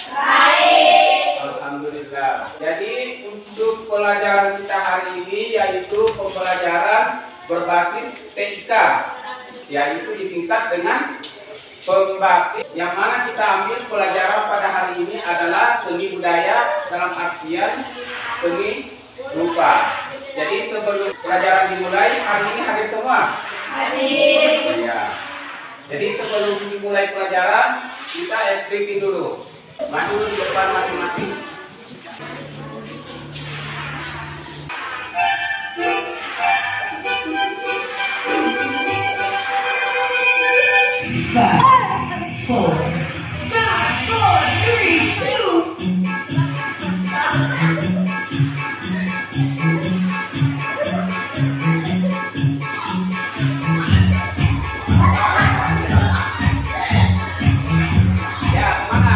Baik. Alhamdulillah. Jadi untuk pelajaran kita hari ini yaitu pembelajaran berbasis TIK, yaitu disingkat dengan pembaptis, yang mana kita ambil pelajaran pada hari ini adalah seni budaya dalam artian seni rupa. Jadi sebelum pelajaran dimulai, hari ini hadir semua? Hadir. Ya. Jadi sebelum dimulai pelajaran, kita SPP dulu. Maju di depan masing-masing. Five, four, 3, 2. Ya, mana?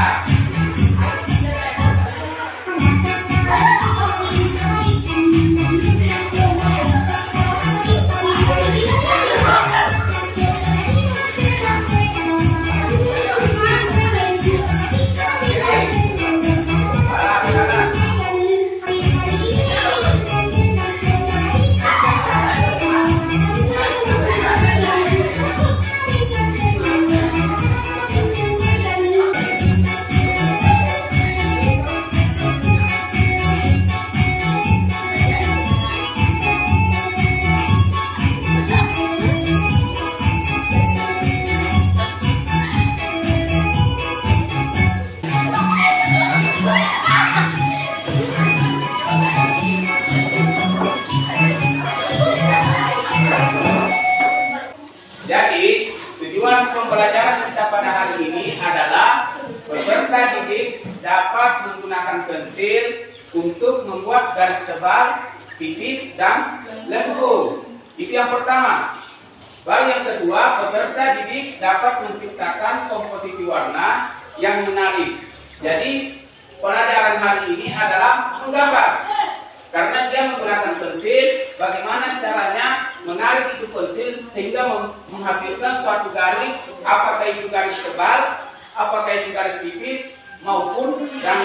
Jadi, tujuan pembelajaran kita pada hari ini adalah peserta didik dapat menggunakan pensil untuk membuat garis tebal, tipis, dan lengkung. Itu yang pertama. Baru yang kedua, peserta didik dapat menciptakan komposisi warna yang menarik. Jadi, pelajaran hari ini adalah menggambar. Karena dia menggunakan pensil, bagaimana caranya menarik itu pensil sehingga menghasilkan suatu garis, apakah itu garis tebal, apakah itu garis tipis, maupun yang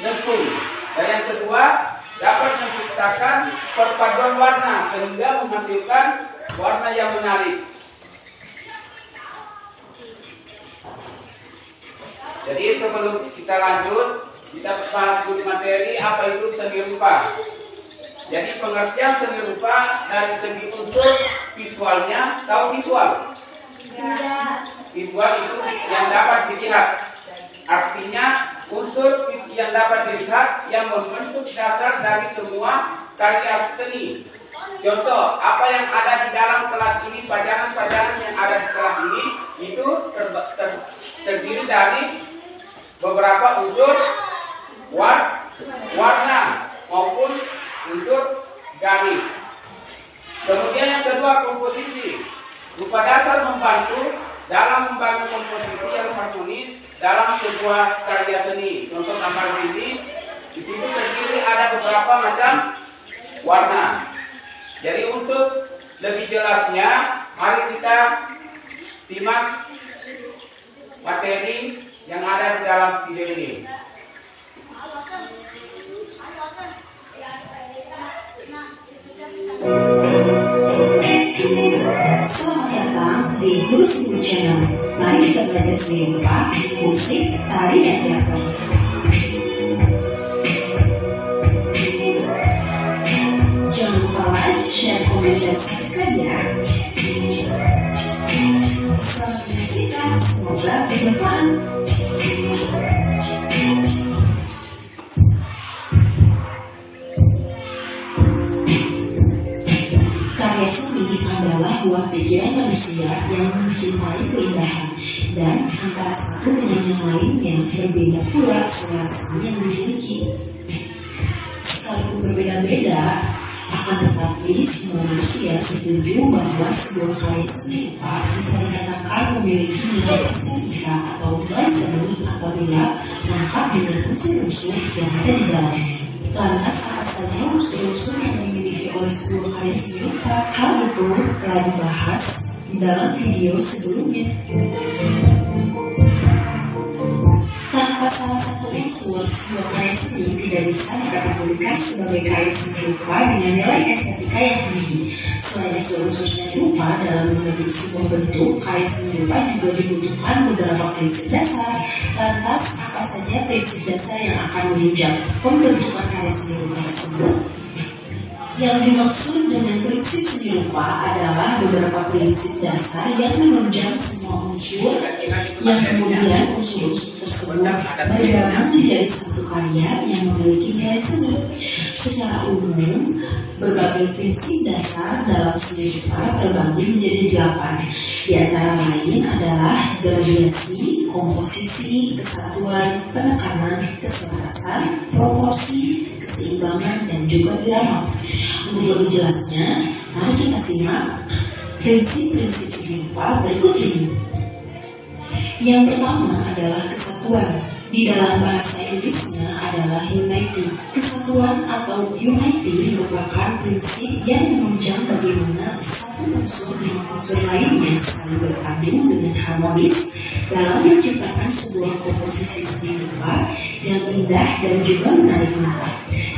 lengkung. Dan yang kedua, dapat menciptakan perpaduan warna sehingga menghasilkan warna yang menarik. Jadi sebelum kita lanjut, kita bahas dulu materi apa itu seni rupa. Jadi pengertian seni rupa dari segi unsur visualnya, tahu visual? Visual itu yang dapat dilihat. Artinya unsur yang dapat dilihat yang membentuk dasar dari semua karya seni. Contoh, apa yang ada di dalam kelas ini, pajangan-pajangan yang ada di kelas ini itu terdiri dari beberapa unsur warna maupun unsur garis. Kemudian yang kedua, komposisi. Rupa dasar membantu dalam membangun komposisi yang harmonis dalam sebuah karya seni. Contoh gambar ini, di situ terdiri ada beberapa macam warna. Jadi untuk lebih jelasnya, mari kita simak materi yang ada di dalam video ini. Selamat datang di Guru Seni Channel. Mari kita belajar seni rupa, musik, tari, dan teater. Jangan lupa like, share, komen, dan subscribe ya. Selamat menyaksikan, semoga bermanfaat. Karya seni adalah buah pikiran manusia yang mencintai keindahan, dan antara satu dengan yang lainnya berbeda pula selera seni yang dimiliki. Sekalipun berbeda-beda, akan tetapi semua manusia setuju bahwa sebuah karya seni rupa bisa dikatakan memiliki nilai estetika atau nilai seni apabila lengkap dengan unsur-unsur yang ada di dalamnya. Lantas apa saja unsur-unsur yang dimiliki oleh sebuah karya seni rupa? Hal itu telah dibahas di dalam video sebelumnya. Tanpa salah satu unsur sebuah karya seni tidak bisa dikategorikan sebagai karya seni rupa dengan nilai estetika yang tinggi. Selain unsur seni rupa dalam membentuk sebuah bentuk, karya seni rupa juga dibutuhkan beberapa prinsip dasar. Lantas, apa saja prinsip dasar yang akan menunjang pembentukan karya seni rupa tersebut? Yang dimaksud dengan prinsip seni rupa adalah beberapa prinsip dasar yang menunjang semua unsur yang kemudian unsur-unsur tersebut bergabung menjadi satu karya yang memiliki nilai seni. Secara umum, berbagai prinsip dasar dalam seni rupa terbagi menjadi 8. Di antara lain adalah gradiasi, komposisi, kesatuan, penekanan, keselarasan, proporsi, keseimbangan, dan juga irama. Untuk lebih jelasnya, mari kita simak prinsip-prinsip seni rupa berikut ini. Yang pertama adalah kesatuan. Di dalam bahasa Inggrisnya adalah unity. Kesatuan atau unity merupakan prinsip yang menunjang bagaimana satu unsur dengan unsur lainnya saling berpadu dengan harmonis dalam menciptakan sebuah komposisi seni rupa yang indah dan juga menarik mata.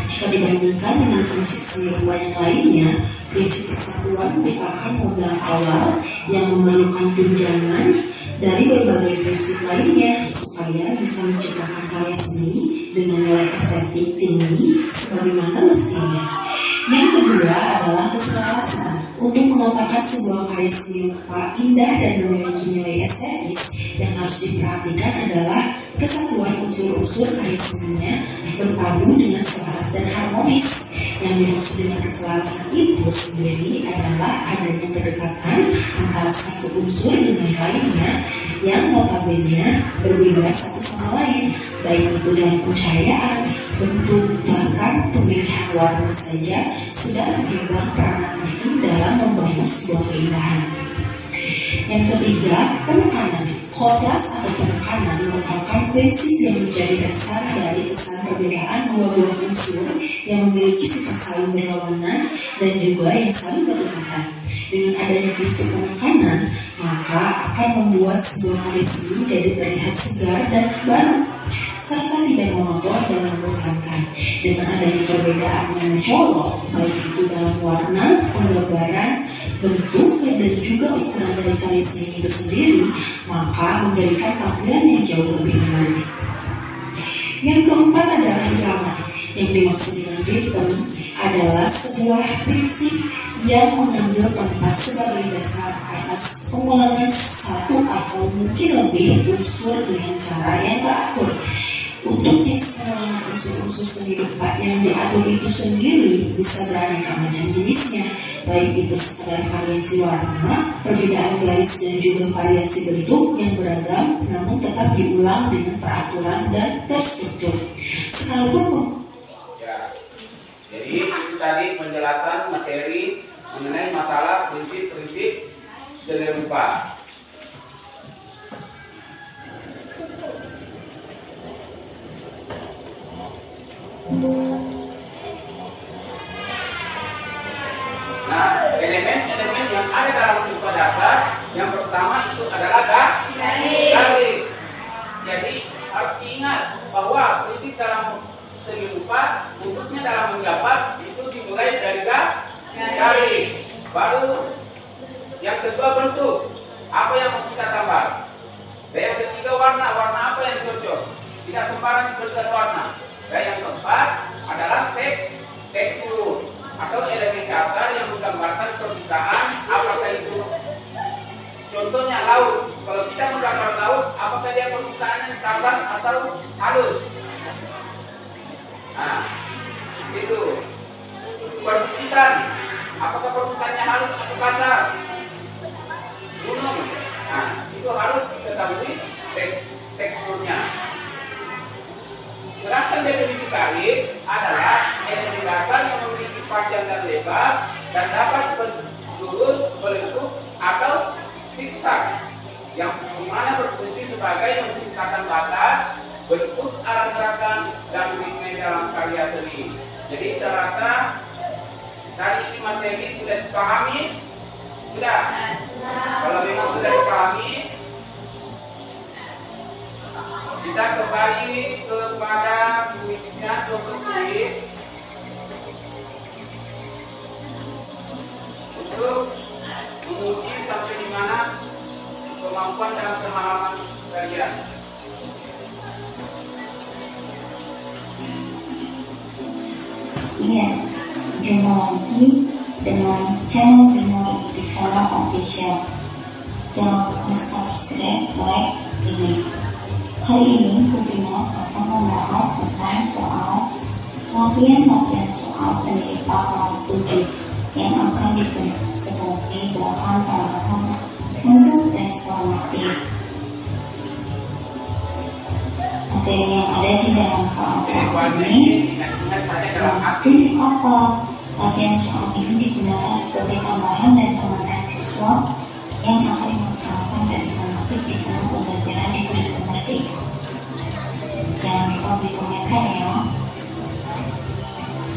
Jika dibandingkan dengan prinsip seni rupa yang lainnya, prinsip kesatuan merupakan modal awal yang memerlukan tunjangan dari berbagai prinsip lainnya supaya bisa menciptakan karya seni dengan nilai estetik tinggi sebagaimana mestinya. Yang kedua adalah keselarasan. Untuk mengatakan sebuah karya seni rupa indah dan memiliki nilai estetis, yang harus diperhatikan adalah kesatuan unsur-unsur karya seninya berpadu dengan selaras dan harmonis. Yang dimaksud dengan keselarasan itu sendiri adalah adanya kedekatan antara satu unsur dengan lainnya yang notabene berbeda satu sama lain, baik itu dalam pencahayaan, bentuk, bahkan pemilihan warna saja sudah memegang peranan penting dalam membangun sebuah keindahan. Yang ketiga, penekanan. Kontras atau penekanan merupakan prinsip yang menjadi dasar dari kesan perbedaan dua buah unsur yang memiliki sifat saling berlawanan dan juga yang saling berdekatan. Dengan adanya prinsip penekanan, maka akan membuat sebuah karya seni jadi terlihat segar dan baru, serta tidak monoton dan membosankan. Dengan adanya perbedaan yang mencolok, baik itu dalam warna, penggambaran, bentuk, dan juga ukuran dari karya seni itu sendiri, maka memberikan tampilan yang jauh lebih menarik. Yang keempat adalah irama. Yang dimaksud dengan ritme adalah sebuah prinsip yang mengambil tempat sebagai dasar atas pengulangan satu atau mungkin lebih unsur dengan cara yang teratur. Untuk jenis pengulangan unsur-unsur seni rupa yang diatur itu sendiri bisa beraneka macam jenisnya, baik itu sekedar variasi warna, perbedaan garis, dan juga variasi bentuk yang beragam, namun tetap diulang dengan peraturan dan terstruktur. Sekalipun jadi itu tadi penjelasan materi mengenai masalah prinsip-prinsip seni rupa. Nah, elemen-elemen yang ada dalam rupa dasar yang pertama itu adalah garis. Jadi harus diingat bahwa prinsip dalam seni rupa khususnya dalam menggambar itu dimulai dari garis. Baru yang kedua bentuk, apa yang mau kita gambar. Dan yang ketiga warna apa yang cocok. Tidak sembarang bentuk warna. Dan yang keempat adalah tekstur atau elemen dasar yang menggambarkan permukaan. Apakah itu contohnya laut. Kalau kita menggambar laut, apakah dia permukaannya kasar atau halus? Nah, itu perbukitan. Apakah permukaannya halus atau kasar? Gunung. Nah, itu harus diketahui teksturnya. Sedangkan definisi garis adalah elemen dasar yang memiliki panjang dan lebar dan dapat lurus, berbentuk atau zigzag, yang dimana berfungsi sebagai menciptakan batas, bentuk, arah gerakan, dan ritme dalam karya seni. Jadi saya rasa dari ini materi sudah dipahami? Sudah? Kalau memang sudah dipahami, Kita kembali kepada kuisnya untuk kuis. Untuk menguji sampai di mana kemampuan dan pemahaman kalian. Iya, jumpa lagi dengan channel Bimo Bisara Official. Jangan lupa subscribe, like ini. Hari ini Bimo akan membahas tentang soal latihan soal seni IPA kelas 7 yang akan digunakan sebagai bahan tambahan untuk tes formatif. Materi yang ada di dalam soal ini untuk apa? Latihan soal ini digunakan sebagai tambahan dan pengembangan siswa yang akan melaksanakan tes formatif di dalam pembelajaran di kurikulum merdeka. Jangan lupa dikomentar ya.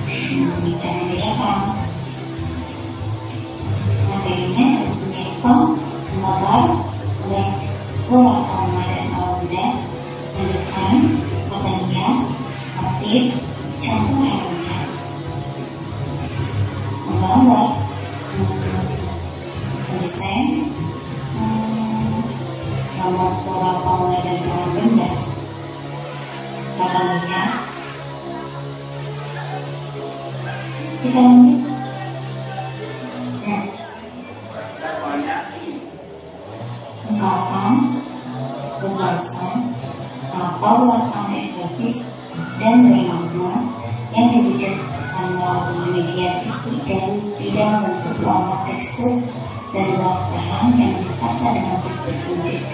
Jangan direkam. Materinya berupa gambar, lem, warna dan alat mendesain, kata hias, motif, contoh hewan hias. Menggambar, mendesain, gambar pola dan pola benda, kata hias. Kita lanjut. Ungkapan, gagasan, atau wacana estetis dan bermakna yang diwujudkan melalui media dan dalam bentuk warna tekstur dan bahan yang ditata dengan prinsip.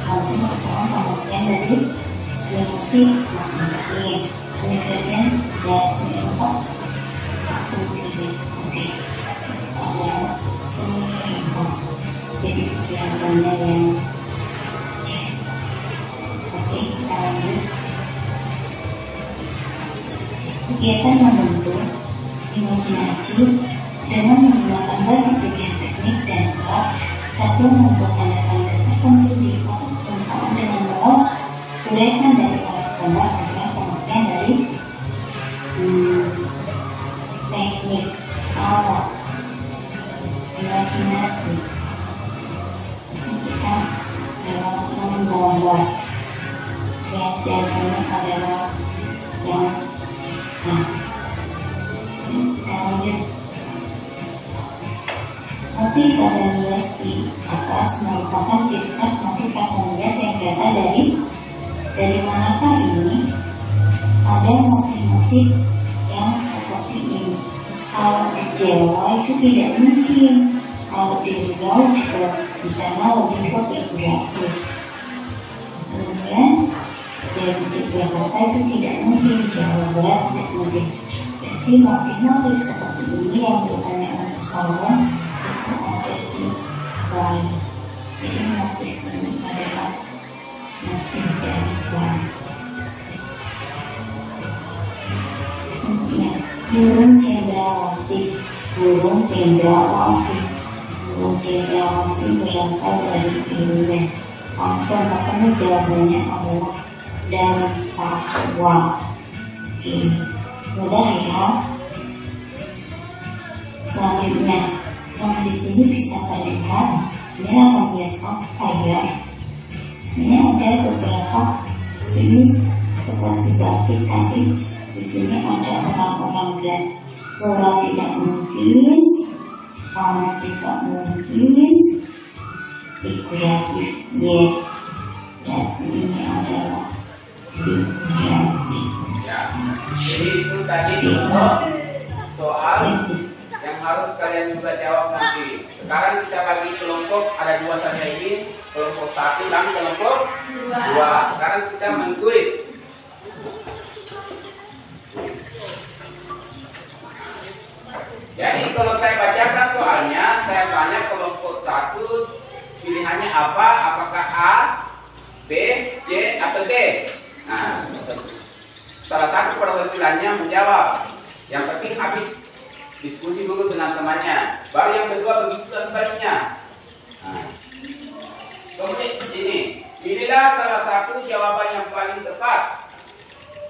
Hal ini merupakan pengertian dari musik, matematik, penelitian dan seni rupa. Oke, ada seni rupa. Jadi ujian benda yang C. Oke, kita lanjut. Kegiatan membentuk imajinasi dengan menggunakan berbagai teknik dan alat. Satu, membuat tanda-tanda tertentu di fokus permukaan dengan membawa tulisan dari alat gambar adalah pengertian dari teknik alat imajinasi. Kita dalam menggambar yang jawabannya adalah yang kita lanjut. Motif pada hias di atas merupakan ciri khas motif pada hias yang berasal dari manakah ini? Ada motif-motif yang seperti ini. Kalau di Jawa itu tidak mungkin. Kalau di Riau juga di sana lebih fotografis. Kemudian dari Jakarta itu tidak mungkin, Jawa Barat tidak mungkin. Jadi motif-motif seperti ini yang bukannya untuk pesawat itu ada di Bali. Jadi motif ini adalah motif dari Bali. Selanjutnya, burung cendrawasih. Burung cendrawasih. Burung cendrawasih berasal dari India. Langsung makanya jawabannya adalah dari Papua. Mudah ya. Selanjutnya, yang di sini bisa terlihat ini apa biasa kayak ini ada beberapa ini seperti batik tadi. Di sini ada orang-orang gerak. Orang tidak mungkin, orang tidak mungkin. Figuratif, yes. Dan ini adalah figuratif. Ya, jadi itu tadi soal yang harus kalian juga jawab nanti. Sekarang kita bagi kelompok, ada dua saja ini, kelompok 1 dan kelompok 2. Sekarang kita mengkuis. Jadi kalau saya bacakan soalnya, saya tanya kelompok 1 pilihannya apa? Apakah A, B, C, atau D? Nah, salah satu perwakilannya menjawab. Yang penting habis diskusi dulu dengan temannya. Baru yang kedua begitu sebaliknya. Nah, Pilihlah salah satu jawaban yang paling tepat.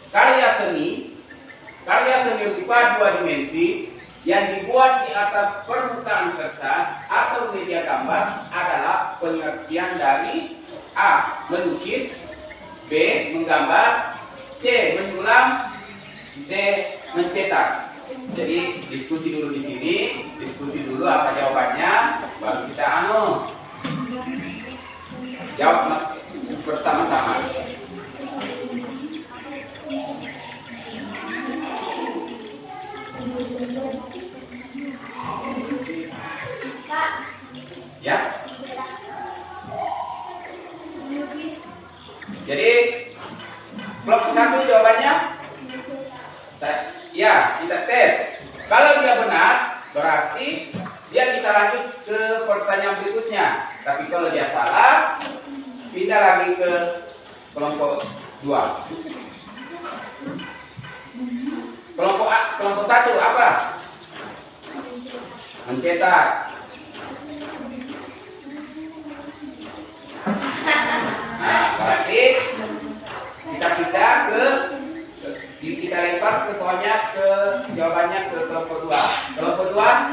Karya seni berupa 2 dimensi yang dibuat di atas permukaan kertas atau media gambar adalah pengertian dari A. Melukis, B. Menggambar, C. Menyulam, D. Mencetak. Jadi diskusi dulu di sini, diskusi dulu apa jawabannya, baru kita jawab bersama-sama. Ya. Jadi kelompok 1 jawabannya ya, kita tes. Kalau dia benar, berarti dia bisa lanjut ke pertanyaan berikutnya. Tapi kalau dia salah, pindah lagi ke kelompok 2. Kelompok 1 apa? Mencetak. Nah, berarti kita pindah kita lempar ke soalnya ke jawabannya ke kelompok 2. Kelompok 2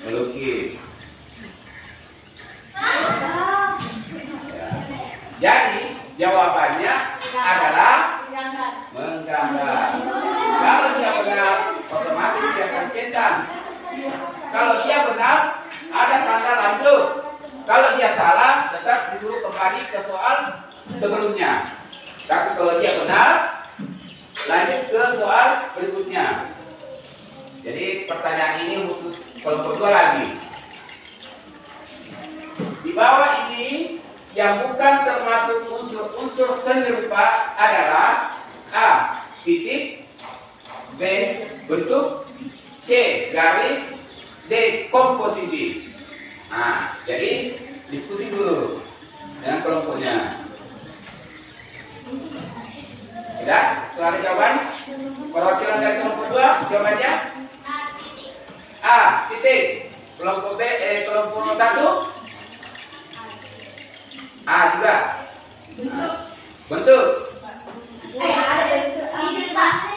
melukis. Ya. Jadi jawabannya adalah menggambar. Kalau dia benar, otomatis dia akan cetak. Kalau dia benar, ada tanda lanjut. Kalau dia salah, tetap disuruh kembali ke soal sebelumnya. Tapi kalau dia benar, lanjut ke soal berikutnya. Jadi pertanyaan ini khusus kelompok 2 lagi. Di bawah ini yang bukan termasuk unsur-unsur seni rupa adalah A. Titik, B. Bentuk, C. Garis, D. Komposisi. Nah, jadi diskusi dulu dengan kelompoknya. Sudah? Soal jawaban? Perwakilan dari kelompok 2 jawabannya? A. Titik. Kelompok B, kelompok 1? A juga. Bentuk.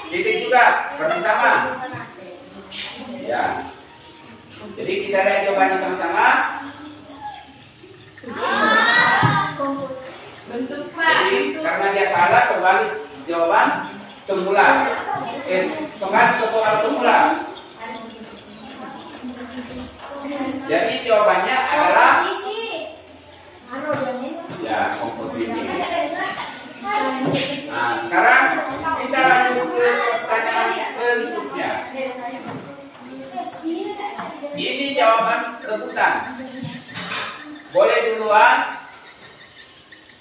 Titik juga. Berarti sama. Ya. Jadi kita lihat jawabannya sama-sama. Jadi karena dia salah, kembali jawaban semula. Kembali ke soal semula. Jadi jawabannya adalah ya, komposisi. Nah, sekarang kita lanjut ke pertanyaan berikutnya. Ini jawaban rebutan. Boleh duluan.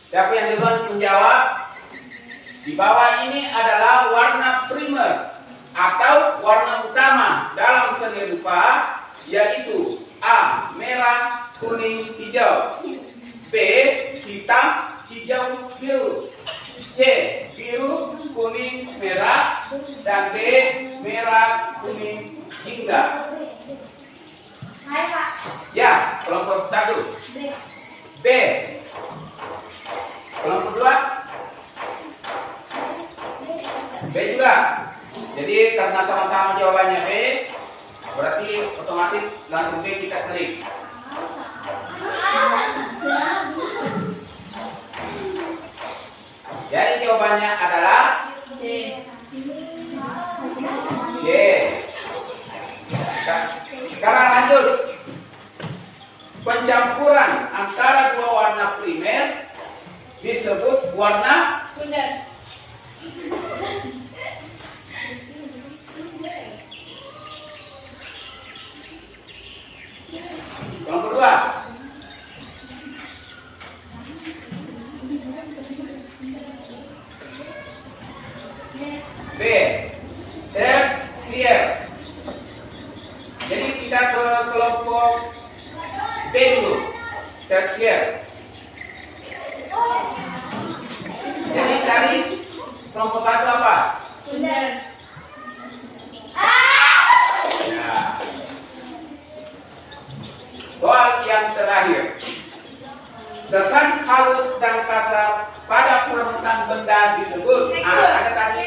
Siapa yang duluan menjawab? Di bawah ini adalah warna primer atau warna utama dalam seni rupa, yaitu A. Merah, kuning, hijau, B. Hitam, hijau, biru, C. Biru, kuning, merah, dan D. Merah, kuning, jingga. Ya, kelompok 1 B. Kelompok 2 B juga. Jadi karena sama-sama jawabannya B, berarti otomatis langsung B kita klik. Jadi jawabannya adalah D. Sekarang lanjut. Pencampuran antara 2 warna primer disebut warna kuning. Kelompok 2. B. Tersier. Jadi kita ke kelompok B dulu. Tersier. Jadi tadi kelompok 1 apa? Ya. Soal yang terakhir. Kesan halus dan kasar pada permukaan benda disebut. Ada tadi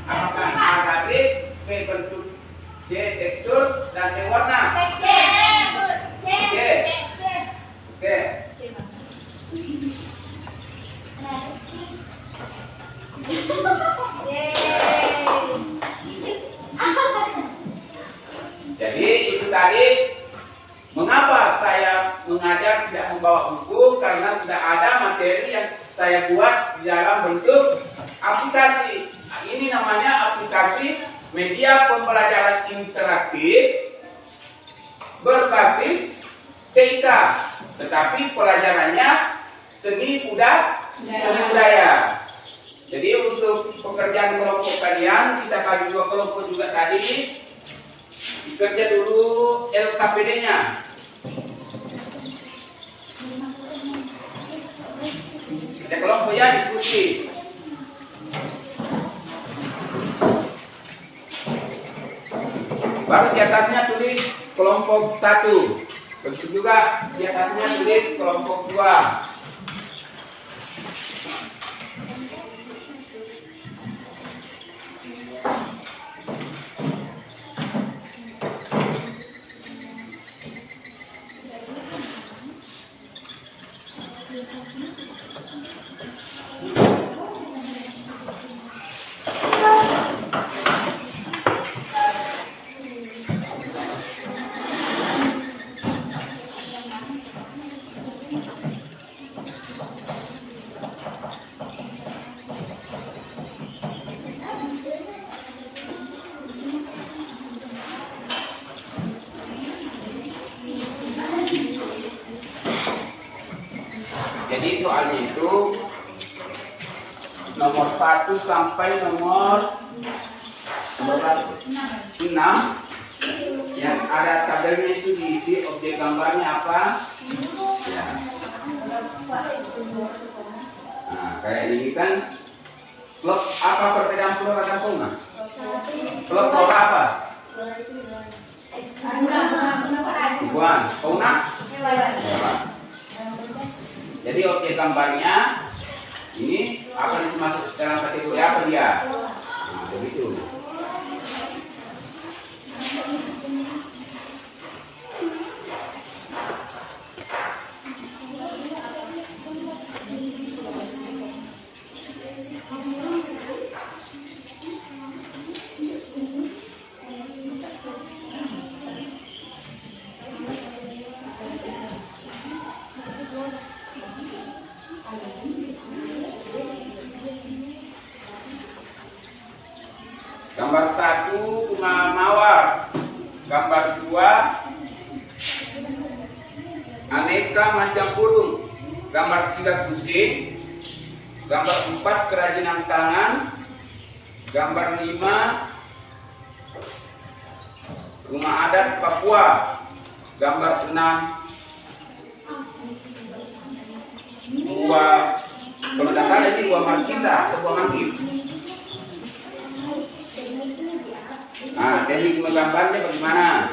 apakah agatis, B bentuk, C tekstur, dan C warna. Oke. Jadi itu tadi mengapa saya mengajar tidak membawa buku, karena sudah ada materi yang saya buat di dalam bentuk aplikasi. Nah, ini namanya aplikasi media pembelajaran interaktif berbasis TIK, tetapi pelajarannya seni budaya. Jadi untuk pekerjaan kelompok kalian kita bagi 2 kelompok juga tadi. Kerja dulu LKPD-nya. Ada kelompok ya diskusi. Baru di atasnya tulis kelompok 1. Begitu juga di atasnya tulis kelompok 2. Jadi soalnya itu nomor 1 sampai nomor 6 yang ada tabelnya itu diisi objek gambarnya apa? Ya. Nah, kayak ini kan plot apa perbedaan plot dan koma? Plot apa? Bukan, koma? Jadi objek gambarnya ini akan masuk dalam kategori apa dia? Nah, begitu. Gambar 1 bunga mawar. Gambar 2 aneka macam burung. Gambar 3 kucing. Gambar 4 kerajinan tangan. Gambar 5 rumah adat Papua. Gambar 6 kalau tidak salah ini buah markisa, sebuah manggis. Nah, teknik menggambarnya bagaimana?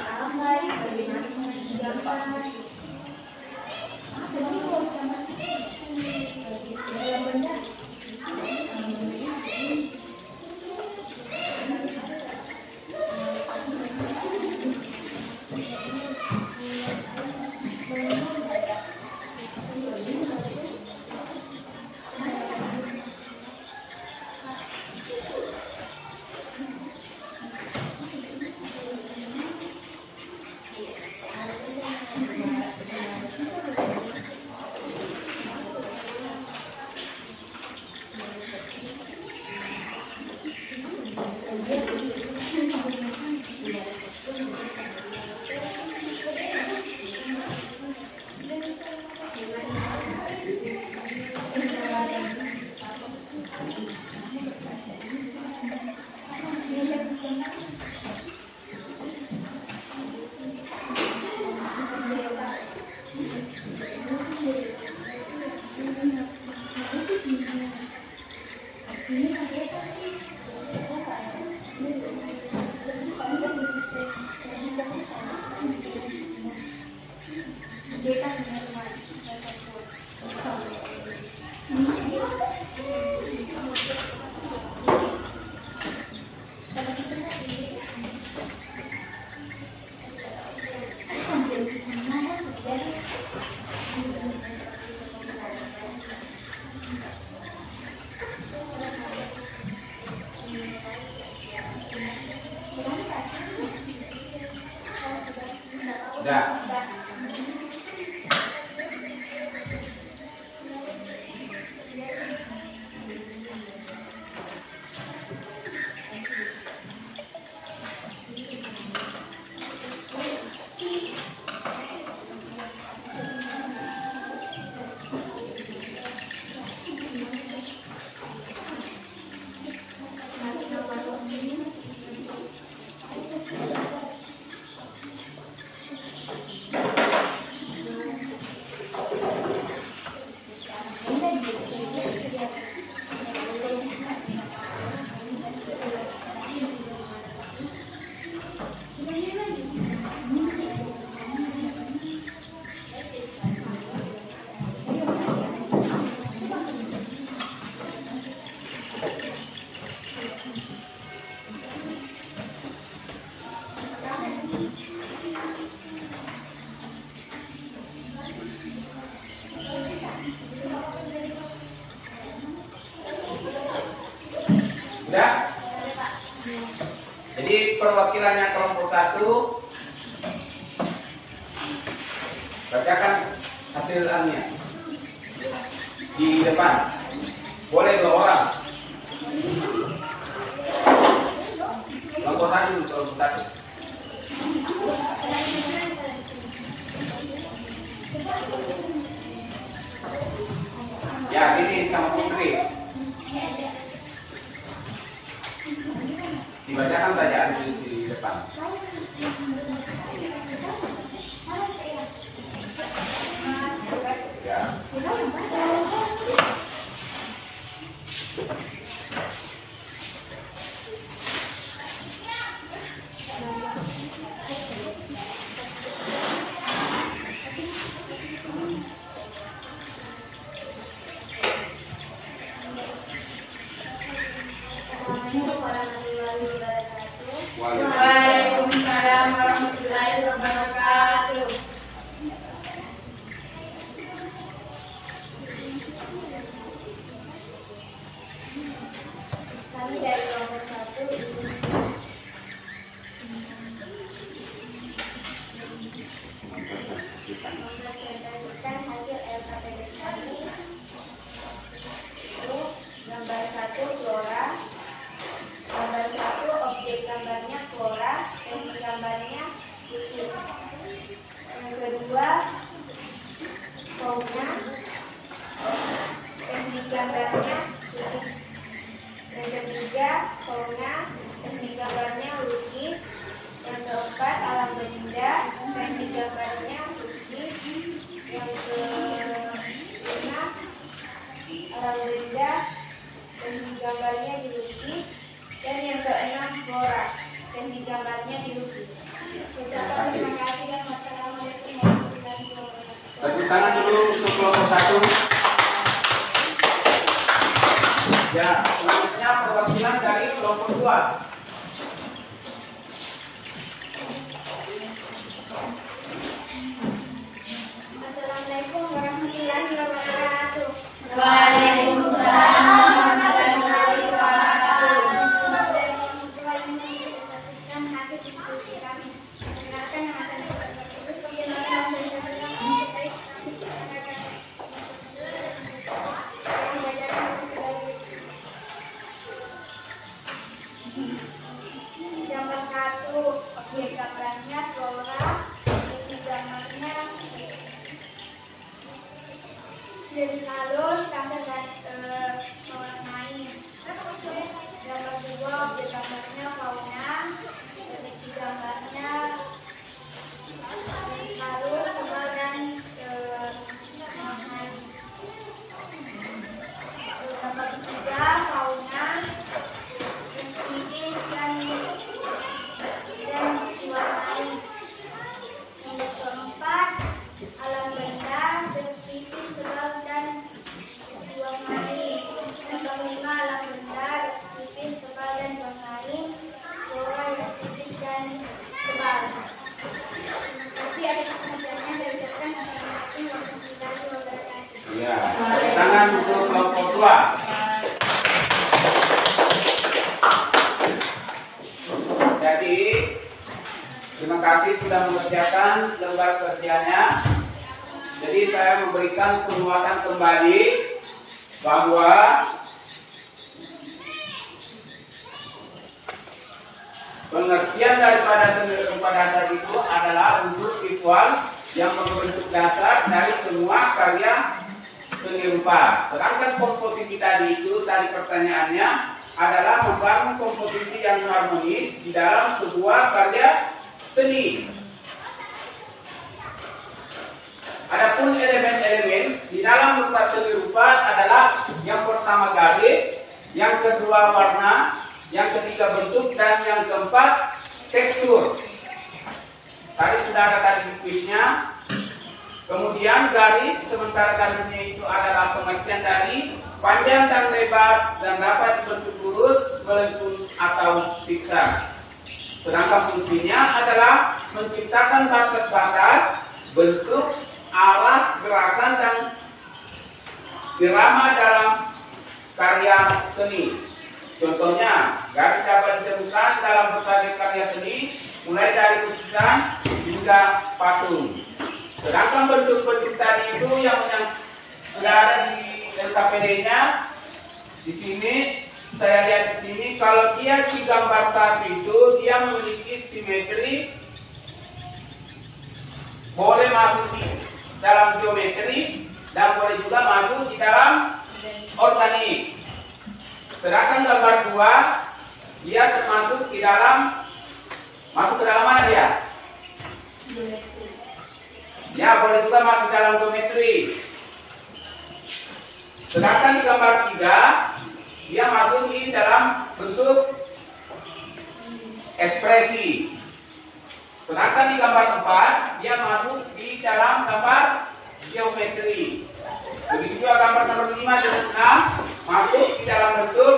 perwakilannya kelompok 1 bacakan hasilnya di depan. Boleh 2 orang. Kelompok 1. Ya, ini sama Putri. Dibacakan saja di depan. Ya. Waalaikumsalam warahmatullahi wabarakatuh. Kami dari kelompok 1 mempresentasikan hasil LKPD kami. Untuk gambar 1 flora, gambar 1 objek gambarnya flora, teknik gambarnya lukis. Yang kedua fauna, teknik gambarnya lukis. Yang ketiga fauna, teknik gambarnya lukis. Yang keempat alam benda, teknik gambarnya lukis. Yang kelima alam benda, teknik gambarnya dilukis. Dan yang keenam flora, teknik gambarnya dilukis. Ucapan terima kasih dan wassalamualaikum warahmatullahi wabarakatuh. Tepuk tangan dulu untuk kelompok 1. Ya, selanjutnya perwakilan dari kelompok 2. Assalamualaikum warahmatullahi wabarakatuh. Waalaikumsalam warahmatullahi wabarakatuh. Presentasikan hasil diskusi kami. Perkenalkan nama saya Terus perkenalkan dari gambar 1 objek gambarnya flora, teknik gambarnya jadi halus, kasar dan mewarnai. Gambar 2 objek gambarnya fauna, teknik gambarnya halus, tebal dan mewarnai. Gambar 3 fauna, tipis dan diwarnai. Yang keempat alam benda, tipis, tebal dan diwarnai. Yang kelima alam benda, tipis, tebal dan diwarnai. Flora yang tipis dan tebal. Terima kasih atas perhatiannya dari Dekan Assalamualaikum warahmatullahi wabarakatuh. Ya, tepuk tangan untuk kelompok 2. Jadi, terima kasih sudah mengerjakan lembar kerjanya. Jadi saya memberikan penguatan kembali bahwa pengertian daripada seni rupa dasar itu adalah unsur visual yang membentuk dasar dari semua karya seni rupa. Sedangkan komposisi tadi itu, tadi pertanyaannya adalah membangun komposisi yang harmonis di dalam sebuah karya seni. Adapun elemen-elemen di dalam lukisan seni rupa adalah yang pertama garis, yang kedua warna, yang ketiga bentuk, dan yang keempat tekstur. Tadi sudah ada tadi kuisnya. Kemudian garis, sementara garisnya itu adalah pengertian dari panjang dan lebar dan dapat dibentuk lurus, melengkung atau zigzag. Sedangkan fungsinya adalah menciptakan batas-batas, bentuk, arah, gerakan, dan irama dalam karya seni. Contohnya, garis dapat ditemukan dalam berbagai karya seni, mulai dari lukisan hingga patung. Sedangkan bentuk-bentuk tadi itu yang sudah ada di LKPD-nya, di sini saya lihat di sini, kalau dia di gambar satu itu dia memiliki simetri, boleh masuk di dalam geometri dan boleh juga masuk di dalam organik. Sedangkan gambar 2 dia termasuk di dalam, masuk ke dalam mana dia? Ya, boleh juga masuk dalam geometri. Sedangkan di gambar 3 dia masuk di dalam bentuk ekspresi. Sedangkan di gambar 4 dia masuk di dalam gambar geometri. Begitu juga gambar nomor 5 dan 6 masuk di dalam bentuk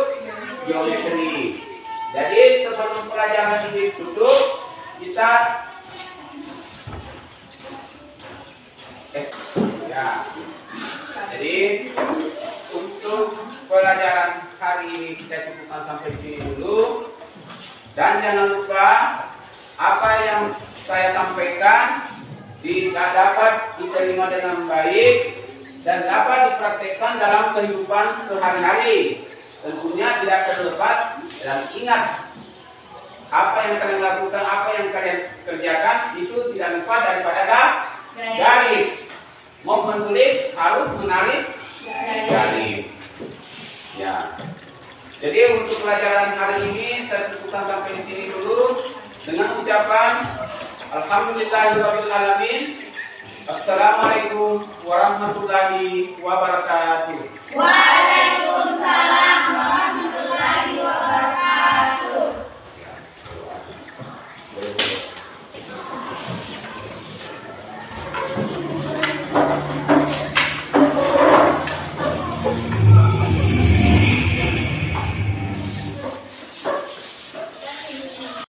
geometri. Jadi sebelum pelajaran ini tutup, kita jadi untuk pelajaran hari ini kita cukupkan sampai sini dulu. Dan jangan lupa apa yang saya sampaikan tidak dapat diterima dengan baik dan dapat dipraktekkan dalam kehidupan sehari-hari. Tentunya tidak terlepas dan ingat apa yang kalian lakukan, apa yang kalian kerjakan itu tidak lupa daripada garis. Mau menulis harus menarik garis. Ya. Jadi untuk pelajaran hari ini saya cukupkan sampai di sini dulu dengan ucapan Alhamdulillahirabbil alamin. Assalamualaikum warahmatullahi wabarakatuh. Waalaikumsalam.